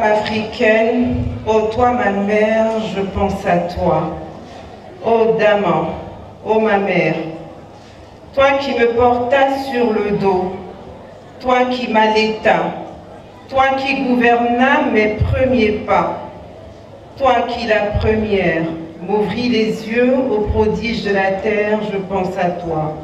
femme africaine, ô toi ma mère, je pense à toi. Ô Dama, ô ma mère, toi qui me portas sur le dos, toi qui m'allaitas, toi qui gouvernas mes premiers pas, toi qui la première m'ouvris les yeux aux prodiges de la terre, je pense à toi.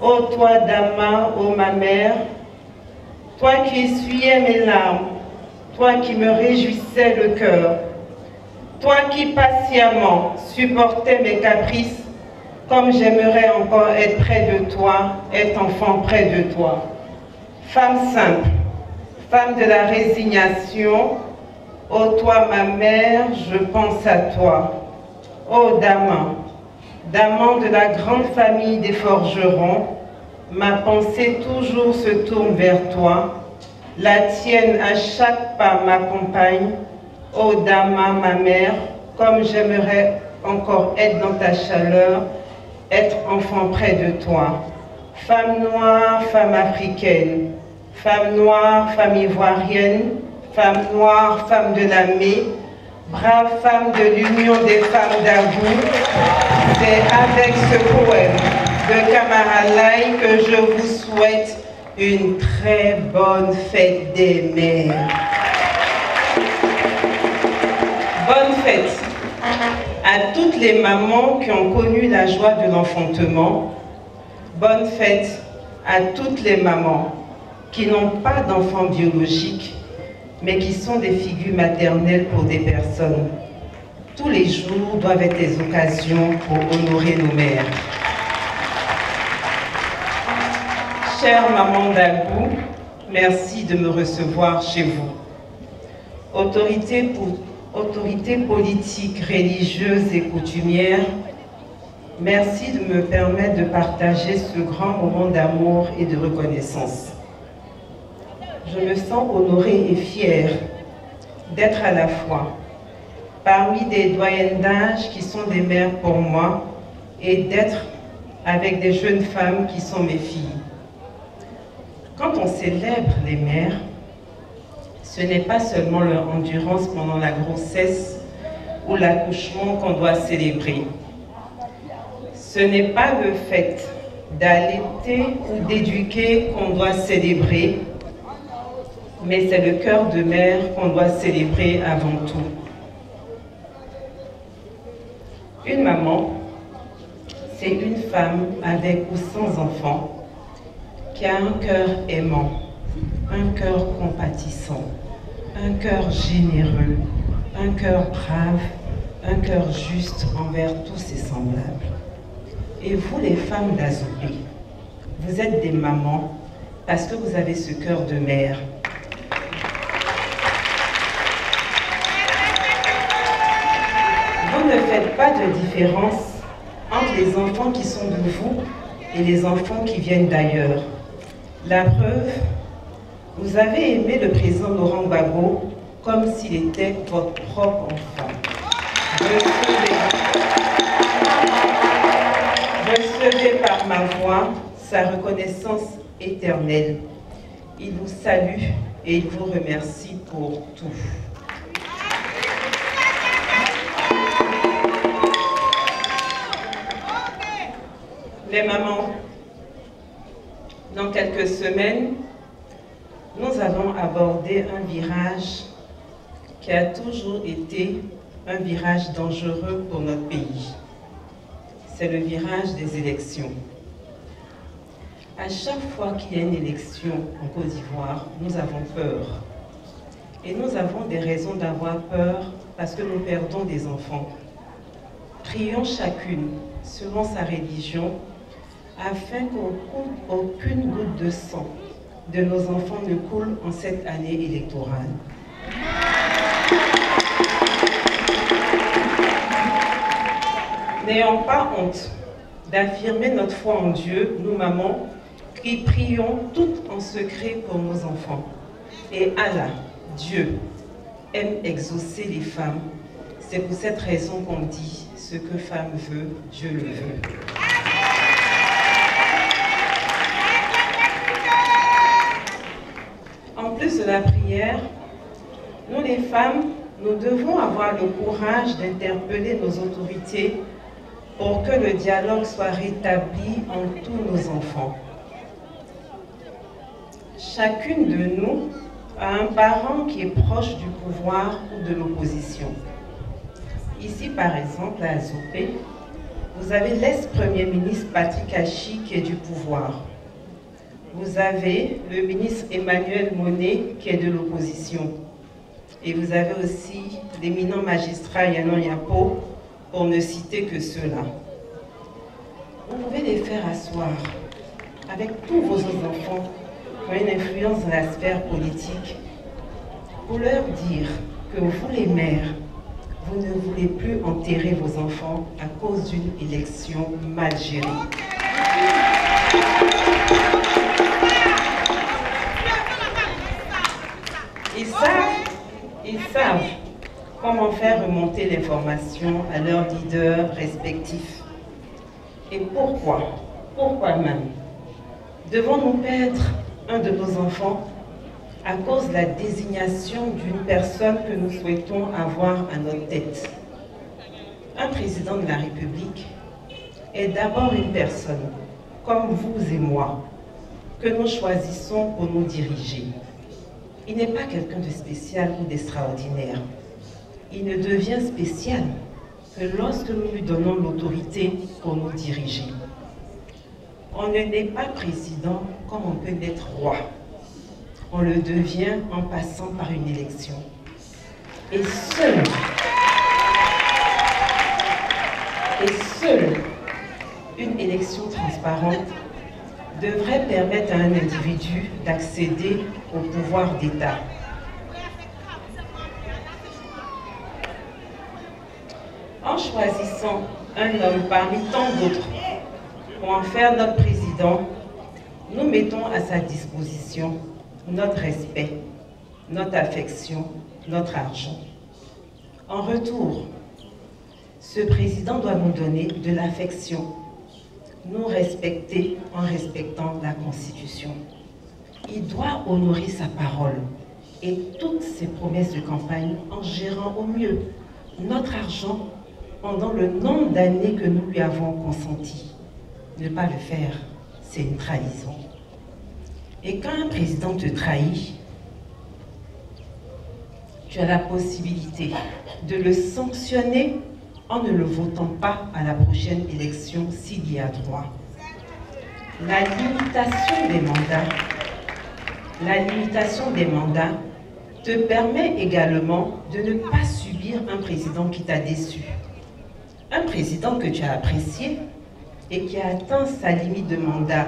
Ô toi Dama, ô ma mère, toi qui essuyais mes larmes, toi qui me réjouissais le cœur, toi qui patiemment supportais mes caprices, comme j'aimerais encore être près de toi, être enfant près de toi. Femme simple, femme de la résignation, ô toi ma mère, je pense à toi. Ô Dama, d'amant de la grande famille des forgerons, ma pensée toujours se tourne vers toi, la tienne à chaque pas m'accompagne. Ô Dama, ma mère, comme j'aimerais encore être dans ta chaleur, être enfant près de toi. Femme noire, femme africaine, femme noire, femme ivoirienne, femme noire, femme de la Mé, brave femme de l'Union des femmes d'Agou, c'est avec ce poème de Kamara Laye que je vous souhaite une très bonne fête des mères. Bonne fête à toutes les mamans qui ont connu la joie de l'enfantement. Bonne fête à toutes les mamans qui n'ont pas d'enfants biologiques, mais qui sont des figures maternelles pour des personnes. Tous les jours doivent être des occasions pour honorer nos mères. Chère maman d'Agou, merci de me recevoir chez vous. Autorité politique, religieuse et coutumière, merci de me permettre de partager ce grand moment d'amour et de reconnaissance. Je me sens honorée et fière d'être à la fois parmi des doyennes d'âge qui sont des mères pour moi et d'être avec des jeunes femmes qui sont mes filles. Quand on célèbre les mères, ce n'est pas seulement leur endurance pendant la grossesse ou l'accouchement qu'on doit célébrer. Ce n'est pas le fait d'allaiter ou d'éduquer qu'on doit célébrer, mais c'est le cœur de mère qu'on doit célébrer avant tout. Une maman, c'est une femme avec ou sans enfant qui a un cœur aimant, un cœur compatissant, un cœur généreux, un cœur brave, un cœur juste envers tous ses semblables. Et vous, les femmes d'Azoulay, vous êtes des mamans parce que vous avez ce cœur de mère. Vous ne faites pas de différence entre les enfants qui sont de vous et les enfants qui viennent d'ailleurs. La preuve, vous avez aimé le président Laurent Gbagbo comme s'il était votre propre enfant. Recevez par ma voix sa reconnaissance éternelle. Il vous salue et il vous remercie pour tout. Les mamans, dans quelques semaines, nous allons aborder un virage qui a toujours été un virage dangereux pour notre pays. C'est le virage des élections. À chaque fois qu'il y a une élection en Côte d'Ivoire, nous avons peur. Et nous avons des raisons d'avoir peur parce que nous perdons des enfants. Prions chacune, selon sa religion, afin qu'aucune goutte de sang de nos enfants ne coule en cette année électorale. N'ayons pas honte d'affirmer notre foi en Dieu, nous mamans, qui prions toutes en secret pour nos enfants. Et Allah, Dieu, aime exaucer les femmes. C'est pour cette raison qu'on dit, ce que femme veut, Dieu le veut. En plus de la prière, Nous les femmes, nous devons avoir le courage d'interpeller nos autorités pour que le dialogue soit rétabli entre tous nos enfants. Chacune de nous a un parent qui est proche du pouvoir ou de l'opposition. Ici, par exemple, à Azopé, vous avez l'ex-premier ministre Patrick Hachi qui est du pouvoir. Vous avez le ministre Emmanuel Monet qui est de l'opposition. Et vous avez aussi l'éminent magistrat Yanon Yapo, pour ne citer que ceux-là. Vous pouvez les faire asseoir avec tous vos autres enfants qui ont une influence dans la sphère politique pour leur dire que vous, les mères, vous ne voulez plus enterrer vos enfants à cause d'une élection mal gérée. Ils savent comment faire remonter l'information à leurs leaders respectifs. Et pourquoi même devons-nous perdre un de nos enfants à cause de la désignation d'une personne que nous souhaitons avoir à notre tête? Un président de la République est d'abord une personne, comme vous et moi, que nous choisissons pour nous diriger. Il n'est pas quelqu'un de spécial ou d'extraordinaire. Il ne devient spécial que lorsque nous lui donnons l'autorité pour nous diriger. On ne naît pas président comme on peut naître roi. On le devient en passant par une élection. Et seule une élection transparente devrait permettre à un individu d'accéder au pouvoir d'État. En choisissant un homme parmi tant d'autres pour en faire notre président, nous mettons à sa disposition notre respect, notre affection, notre argent. En retour, ce président doit nous donner de l'affection, nous respecter en respectant la Constitution. Il doit honorer sa parole et toutes ses promesses de campagne en gérant au mieux notre argent pendant le nombre d'années que nous lui avons consenti. Ne pas le faire, c'est une trahison. Et quand un président te trahit, tu as la possibilité de le sanctionner en ne le votant pas à la prochaine élection s'il y a droit. La limitation des mandats te permet également de ne pas subir un président qui t'a déçu. Un président que tu as apprécié et qui a atteint sa limite de mandat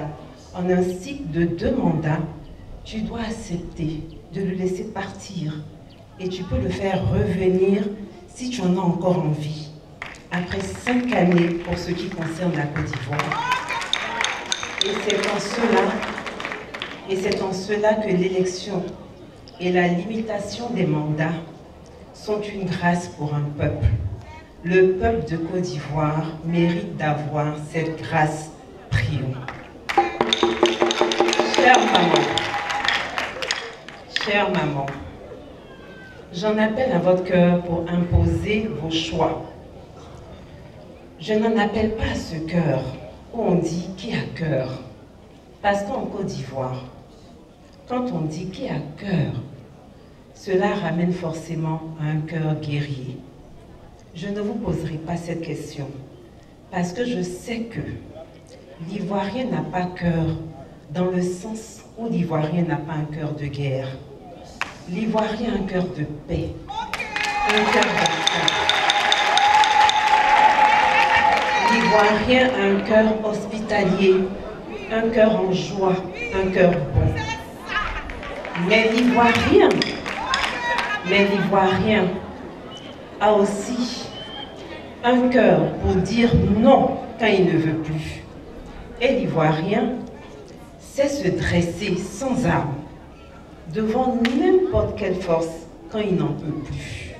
en un cycle de 2 mandats, tu dois accepter de le laisser partir et tu peux le faire revenir si tu en as encore envie, après 5 années pour ce qui concerne la Côte d'Ivoire. Et c'est en cela que l'élection et la limitation des mandats sont une grâce pour un peuple. Le peuple de Côte d'Ivoire mérite d'avoir cette grâce. Prions. Chère maman, j'en appelle à votre cœur pour imposer vos choix. Je n'en appelle pas à ce cœur où on dit qui a cœur. Parce qu'en Côte d'Ivoire, quand on dit qui a cœur, cela ramène forcément à un cœur guerrier. Je ne vous poserai pas cette question parce que je sais que l'Ivoirien n'a pas cœur dans le sens où l'Ivoirien n'a pas un cœur de guerre. L'Ivoirien a un cœur de paix, un cœur d'action. L'Ivoirien a un cœur hospitalier, un cœur en joie, un cœur bon. Mais l'Ivoirien a aussi un cœur pour dire non quand il ne veut plus. Et l'Ivoirien sait se dresser sans armes devant n'importe quelle force quand il n'en peut plus.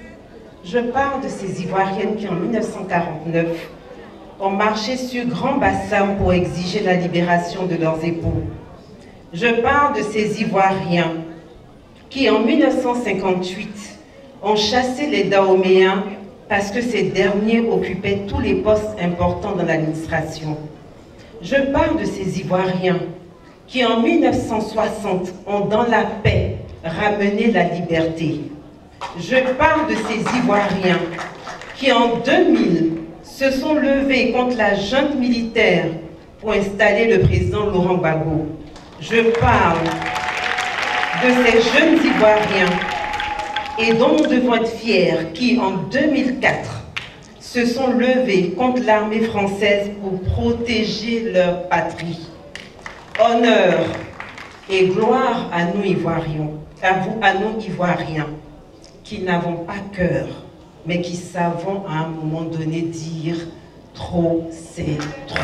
Je parle de ces Ivoiriennes qui en 1949 ont marché sur Grand Bassam pour exiger la libération de leurs époux. Je parle de ces Ivoiriens qui en 1958 ont chassé les Dahoméens parce que ces derniers occupaient tous les postes importants dans l'administration. Je parle de ces Ivoiriens qui en 1960 ont dans la paix ramené la liberté. Je parle de ces Ivoiriens qui en 2000 se sont levés contre la junte militaire pour installer le président Laurent Gbagbo. Je parle de ces jeunes Ivoiriens et dont nous devons être fiers qui, en 2004, se sont levés contre l'armée française pour protéger leur patrie. Honneur et gloire à nous Ivoiriens, à nous Ivoiriens, qui n'avons pas cœur, mais qui savons à un moment donné dire « trop, c'est trop ».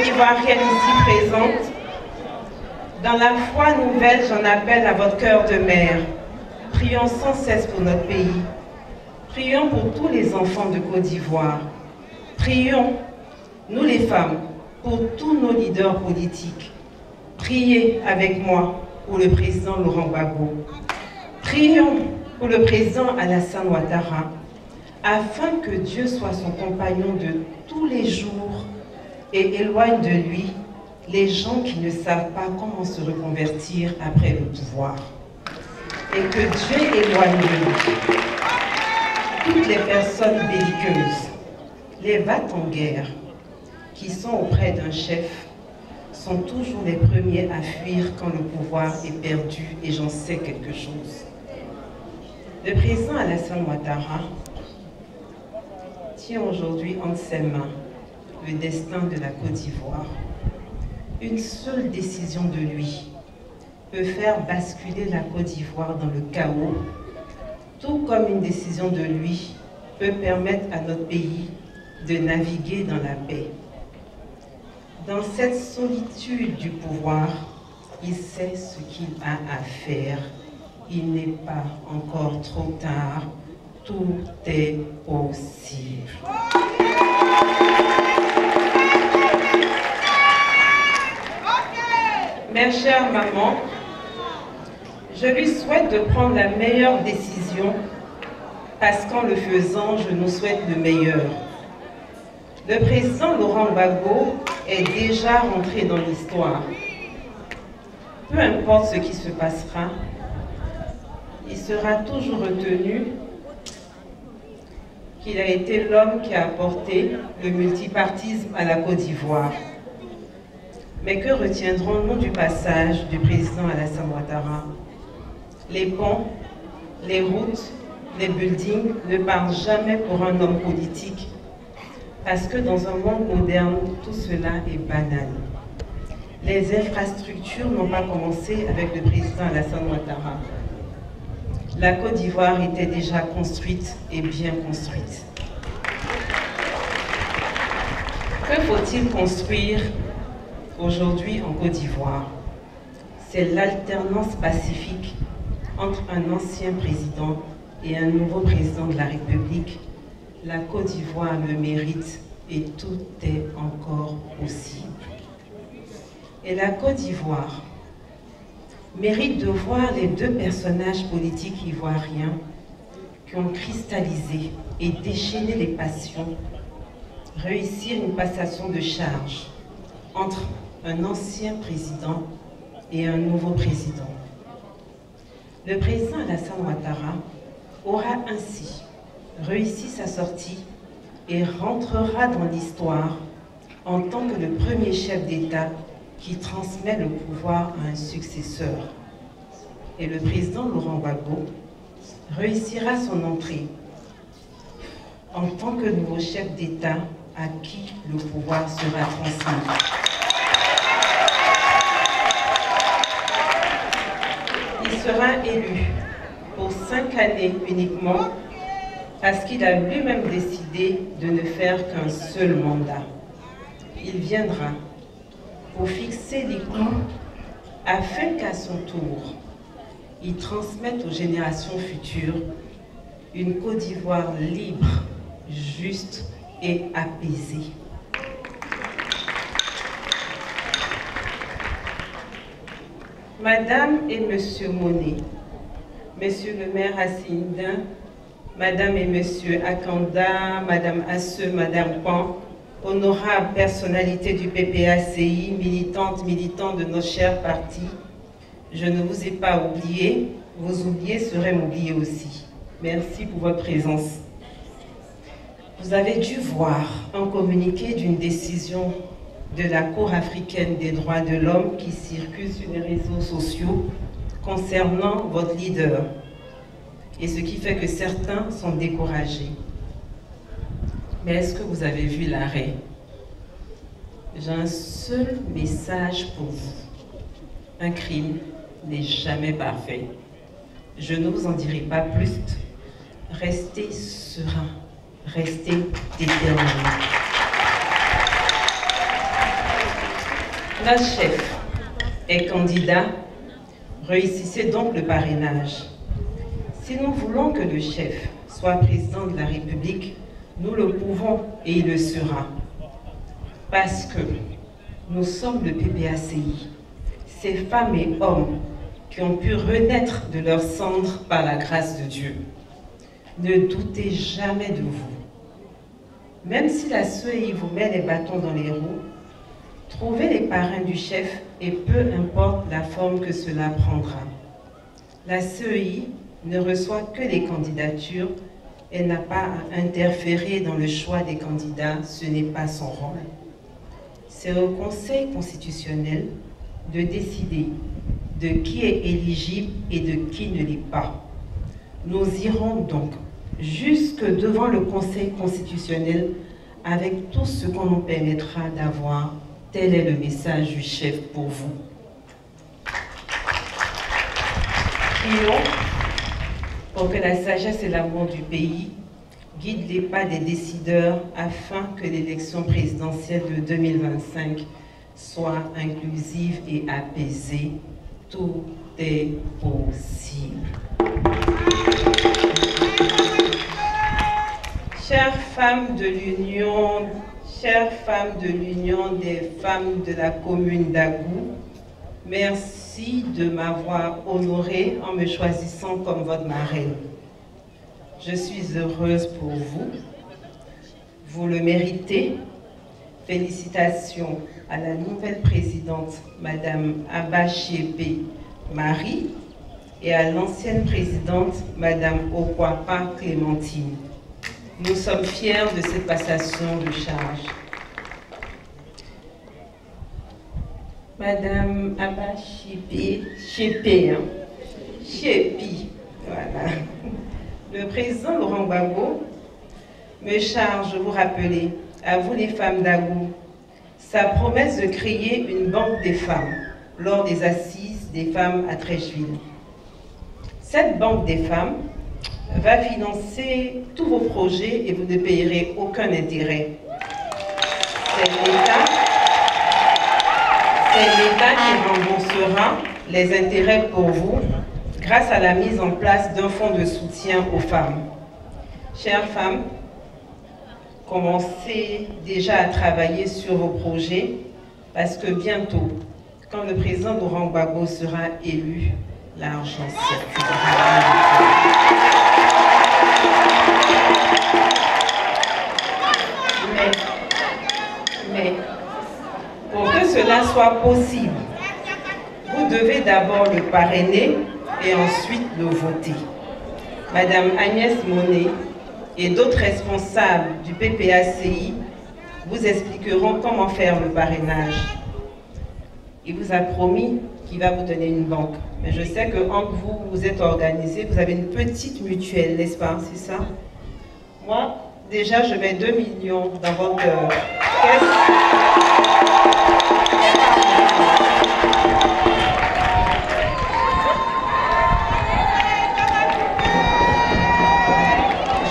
Ivoirienne ici présente, dans la foi nouvelle, j'en appelle à votre cœur de mère. Prions sans cesse pour notre pays. Prions pour tous les enfants de Côte d'Ivoire. Prions, nous les femmes, pour tous nos leaders politiques. Priez avec moi pour le président Laurent Gbagbo. Prions pour le président Alassane Ouattara, afin que Dieu soit son compagnon de tous les jours et éloigne de lui les gens qui ne savent pas comment se reconvertir après le pouvoir. Et que Dieu éloigne de lui toutes les personnes belliqueuses, les va-t-en-guerre qui sont auprès d'un chef sont toujours les premiers à fuir quand le pouvoir est perdu, et j'en sais quelque chose. Le président Alassane Ouattara tient aujourd'hui entre ses mains le destin de la Côte d'Ivoire. Une seule décision de lui peut faire basculer la Côte d'Ivoire dans le chaos, tout comme une décision de lui peut permettre à notre pays de naviguer dans la paix. Dans cette solitude du pouvoir, il sait ce qu'il a à faire. Il n'est pas encore trop tard. Tout est possible. Mes chères mamans, je lui souhaite de prendre la meilleure décision parce qu'en le faisant, je nous souhaite le meilleur. Le président Laurent Gbagbo est déjà rentré dans l'histoire. Peu importe ce qui se passera, il sera toujours retenu qu'il a été l'homme qui a apporté le multipartisme à la Côte d'Ivoire. Mais que retiendrons-nous du passage du président Alassane Ouattara? Les ponts, les routes, les buildings ne parlent jamais pour un homme politique, parce que dans un monde moderne, tout cela est banal. Les infrastructures n'ont pas commencé avec le président Alassane Ouattara. La Côte d'Ivoire était déjà construite et bien construite. Que faut-il construire aujourd'hui en Côte d'Ivoire? C'est l'alternance pacifique entre un ancien président et un nouveau président de la République. La Côte d'Ivoire le mérite et tout est encore possible. Et la Côte d'Ivoire mérite de voir les deux personnages politiques ivoiriens qui ont cristallisé et déchaîné les passions réussir une passation de charge entre un ancien président et un nouveau président. Le président Alassane Ouattara aura ainsi réussi sa sortie et rentrera dans l'histoire en tant que le premier chef d'État qui transmet le pouvoir à un successeur. Et le président Laurent Gbagbo réussira son entrée en tant que nouveau chef d'État à qui le pouvoir sera transmis. Il sera élu pour 5 années uniquement parce qu'il a lui-même décidé de ne faire qu'un seul mandat. Il viendra pour fixer les clous afin qu'à son tour, il transmette aux générations futures une Côte d'Ivoire libre, juste et apaisée. Madame et Monsieur Monet, Monsieur le maire Assindin, Madame et Monsieur Akanda, Madame Asse, Madame Pan, honorables personnalités du PPACI, militantes, militants de nos chers partis, je ne vous ai pas oublié, vos oubliés seraient m'oublier aussi. Merci pour votre présence. Vous avez dû voir un communiqué d'une décision de la Cour africaine des droits de l'homme qui circule sur les réseaux sociaux concernant votre leader. Et ce qui fait que certains sont découragés. Mais est-ce que vous avez vu l'arrêt? J'ai un seul message pour vous. Un crime n'est jamais parfait. Je ne vous en dirai pas plus. Restez serein, restez déterminé. Notre chef est candidat. Réussissez donc le parrainage. Si nous voulons que le chef soit président de la République, nous le pouvons et il le sera. Parce que nous sommes le PPACI, ces femmes et hommes qui ont pu renaître de leurs cendres par la grâce de Dieu. Ne doutez jamais de vous. Même si la CEI vous met les bâtons dans les roues, trouvez les parrains du chef et peu importe la forme que cela prendra. La CEI ne reçoit que les candidatures, elle n'a pas à interférer dans le choix des candidats, ce n'est pas son rôle. C'est au Conseil constitutionnel de décider de qui est éligible et de qui ne l'est pas. Nous irons donc jusque devant le Conseil constitutionnel avec tout ce qu'on nous permettra d'avoir. Tel est le message du chef pour vous. Prions pour que la sagesse et l'amour du pays guident les pas des décideurs afin que l'élection présidentielle de 2025 soit inclusive et apaisée. Tout est possible. Chères femmes de l'Union, chères femmes de l'Union des femmes de la commune d'Agou, merci de m'avoir honorée en me choisissant comme votre marraine. Je suis heureuse pour vous. Vous le méritez. Félicitations à la nouvelle présidente, Madame Abba Chiépé Marie, et à l'ancienne présidente, Madame Okwapa Clémentine. Nous sommes fiers de cette passation de charge. Madame Abba Chiépé, voilà. Le président Laurent Gbagbo me charge de vous rappeler, à vous les femmes d'Agou, sa promesse de créer une banque des femmes lors des assises des femmes à Trècheville. Cette banque des femmes va financer tous vos projets et vous ne payerez aucun intérêt. C'est l'État qui remboursera les intérêts pour vous grâce à la mise en place d'un fonds de soutien aux femmes. Chères femmes, commencez déjà à travailler sur vos projets parce que bientôt, quand le président Laurent Gbagbo sera élu, l'argent circulera. Mais pour que cela soit possible, vous devez d'abord le parrainer et ensuite le voter. Madame Agnès Monet et d'autres responsables du PPACI vous expliqueront comment faire le parrainage. Il vous a promis qu'il va vous donner une banque. Mais je sais que entre vous, vous êtes organisés, vous avez une petite mutuelle, n'est-ce pas? C'est ça? Moi, déjà, je mets 2 millions dans votre caisse.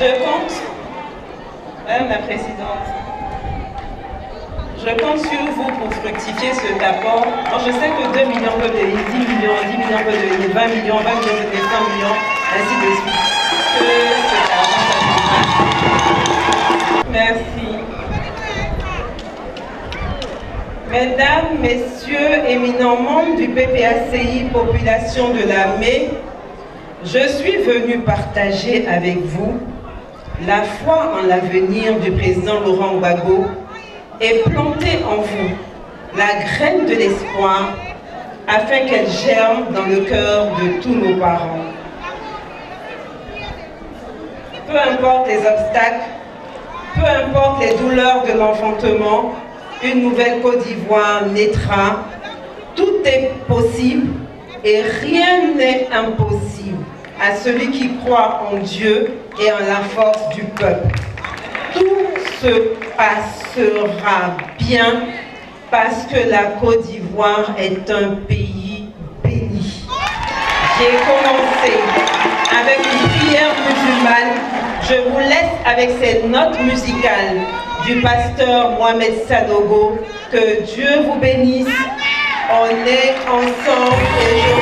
Je compte, Madame la Présidente, je compte sur vous pour fructifier cet apport. Moi, je sais que 2 millions peuvent devenir 10 millions, 10 millions peuvent devenir 20 millions, 20 millions peuvent devenir 100 millions, ainsi de suite. Que cet argent s'accumule. Merci. Mesdames, Messieurs, messieurs, éminents membres du PPACI Population de Lamé, je suis venu partager avec vous la foi en l'avenir du président Laurent Gbagbo et planter en vous la graine de l'espoir afin qu'elle germe dans le cœur de tous nos parents. Peu importe les obstacles, peu importe les douleurs de l'enfantement, une nouvelle Côte d'Ivoire naîtra. Tout est possible et rien n'est impossible à celui qui croit en Dieu et en la force du peuple. Tout se passera bien parce que la Côte d'Ivoire est un pays béni. J'ai commencé avec une prière musulmane. Je vous laisse avec ces notes musicales du pasteur Mohamed Sanogo. Que Dieu vous bénisse. On est ensemble et je